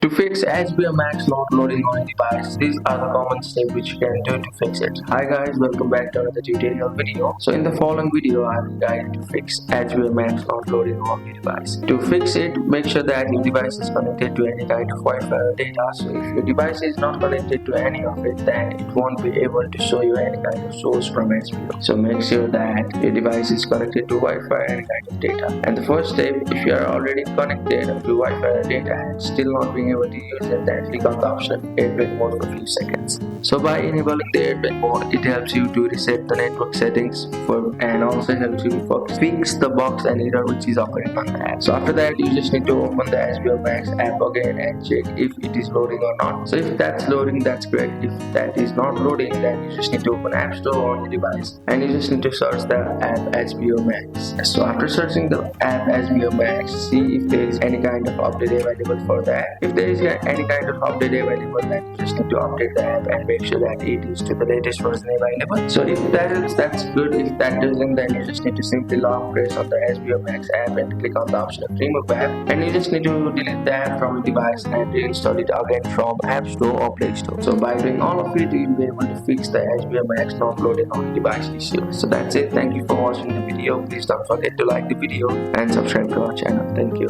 To fix HBO Max not loading on device, these are the common steps which you can do to fix it. Hi guys, welcome back to another tutorial video. So in the following video, I will guide you to fix HBO Max not loading on your device. To fix it, make sure that your device is connected to any kind of Wi-Fi or data. So if your device is not connected to any of it, then it won't be able to show you any kind of source from HBO. So make sure that your device is connected to Wi-Fi or any kind of data. And the first step, if you are already connected to Wi-Fi or data and still not being able to use it, then click on the option of airplane mode for a few seconds. So by enabling the airplane mode, it helps you to reset the network settings and also helps you fix the box and error which is occurring on the app. So after that, you just need to open the HBO Max app again and check if it is loading or not. So if that's loading, that's great. If that is not loading, then you just need to open App Store on your device and you just need to search the app HBO Max. So after searching the app HBO Max, see if there is any kind of update available for that. If there is any kind of update available, then you just need to update the app and make sure that it is to the latest version available. So if that is, that's good. If that doesn't, then you just need to simply long press on the HBO Max app and click on the option of remove app, and you just need to delete the app from your device and reinstall it again from App Store or Play Store. So by doing all of it, you'll be able to fix the HBO Max not loading on the device issue. So that's it. Thank you for watching the video. Please don't forget to like the video and subscribe to our channel. Thank you.